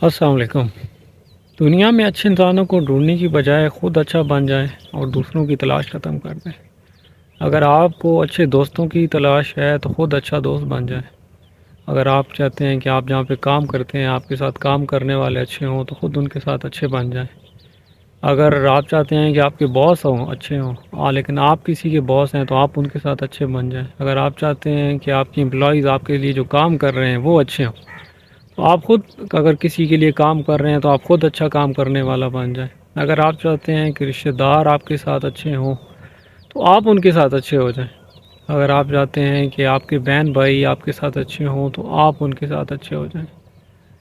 السلام علیکم۔ دنیا میں اچھے انسانوں کو ڈھونڈنے کی بجائے خود اچھا بن جائیں اور دوسروں کی تلاش ختم کر دیں۔ اگر آپ کو اچھے دوستوں کی تلاش ہے تو خود اچھا دوست بن جائیں۔ اگر آپ چاہتے ہیں کہ آپ جہاں پہ کام کرتے ہیں آپ کے ساتھ کام کرنے والے اچھے ہوں تو خود ان کے ساتھ اچھے بن جائیں۔ اگر آپ چاہتے ہیں کہ آپ کے باس ہوں اچھے ہوں لیکن آپ کسی کے باس ہیں تو آپ ان کے ساتھ اچھے بن جائیں۔ اگر آپ چاہتے ہیں کہ آپ کی امپلائیز آپ کے لیے جو کام کر رہے ہیں وہ اچھے ہوں تو آپ خود اگر کسی کے لیے کام کر رہے ہیں تو آپ خود اچھا کام کرنے والا بن جائیں۔ اگر آپ چاہتے ہیں کہ رشتہ دار آپ کے ساتھ اچھے ہوں تو آپ ان کے ساتھ اچھے ہو جائیں۔ اگر آپ چاہتے ہیں کہ آپ کے بہن بھائی آپ کے ساتھ اچھے ہوں تو آپ ان کے ساتھ اچھے ہو جائیں۔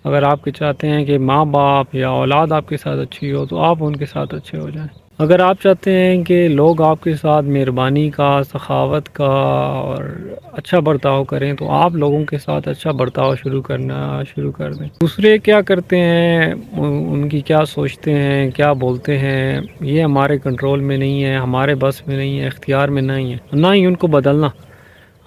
اگر آپ کے چاہتے ہیں کہ ماں باپ یا اولاد آپ کے ساتھ اچھی ہو تو آپ ان کے ساتھ اچھے ہو جائیں۔ اگر آپ چاہتے ہیں کہ لوگ آپ کے ساتھ مہربانی کا، سخاوت کا اور اچھا برتاؤ کریں تو آپ لوگوں کے ساتھ اچھا برتاؤ شروع کر دیں۔ دوسرے کیا کرتے ہیں، ان کی کیا سوچتے ہیں، کیا بولتے ہیں، یہ ہمارے کنٹرول میں نہیں ہے، ہمارے بس میں نہیں ہے، اختیار میں نہیں ہے، نہ ہی ان کو بدلنا۔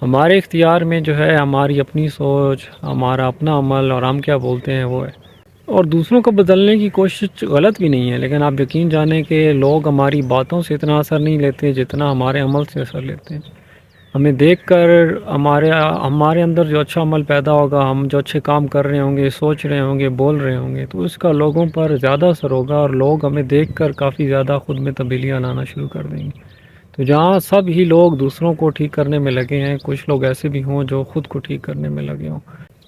ہمارے اختیار میں جو ہے ہماری اپنی سوچ، ہمارا اپنا عمل اور ہم کیا بولتے ہیں وہ ہے۔ اور دوسروں کو بدلنے کی کوشش غلط بھی نہیں ہے، لیکن آپ یقین جانیں کہ لوگ ہماری باتوں سے اتنا اثر نہیں لیتے جتنا ہمارے عمل سے اثر لیتے ہیں۔ ہمیں دیکھ کر ہمارے اندر جو اچھا عمل پیدا ہوگا، ہم جو اچھے کام کر رہے ہوں گے، سوچ رہے ہوں گے، بول رہے ہوں گے تو اس کا لوگوں پر زیادہ اثر ہوگا اور لوگ ہمیں دیکھ کر کافی زیادہ خود میں تبدیلیاں لانا شروع کر دیں گے۔ تو جہاں سب ہی لوگ دوسروں کو ٹھیک کرنے میں لگے ہیں، کچھ لوگ ایسے بھی ہوں جو خود کو ٹھیک کرنے میں لگے ہوں۔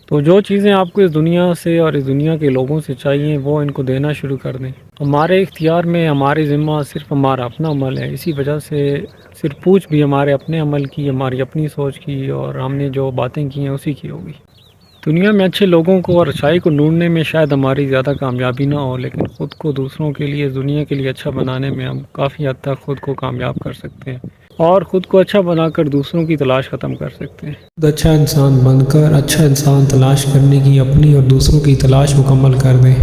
تو جو چیزیں آپ کو اس دنیا سے اور اس دنیا کے لوگوں سے چاہیے وہ ان کو دینا شروع کر دیں۔ ہمارے اختیار میں ہماری ذمہ صرف ہمارا اپنا عمل ہے، اسی وجہ سے صرف پوچھ بھی ہمارے اپنے عمل کی، ہماری اپنی سوچ کی اور ہم نے جو باتیں کی ہیں اسی کی ہوگی۔ دنیا میں اچھے لوگوں کو اور اچھائی کو ڈھونڈنے میں شاید ہماری زیادہ کامیابی نہ ہو، لیکن خود کو دوسروں کے لیے، دنیا کے لیے اچھا بنانے میں ہم کافی حد تک خود کو کامیاب کر سکتے ہیں اور خود کو اچھا بنا کر دوسروں کی تلاش ختم کر سکتے ہیں۔ خود اچھا انسان بن کر اچھا انسان تلاش کرنے کی اپنی اور دوسروں کی تلاش مکمل کر دیں۔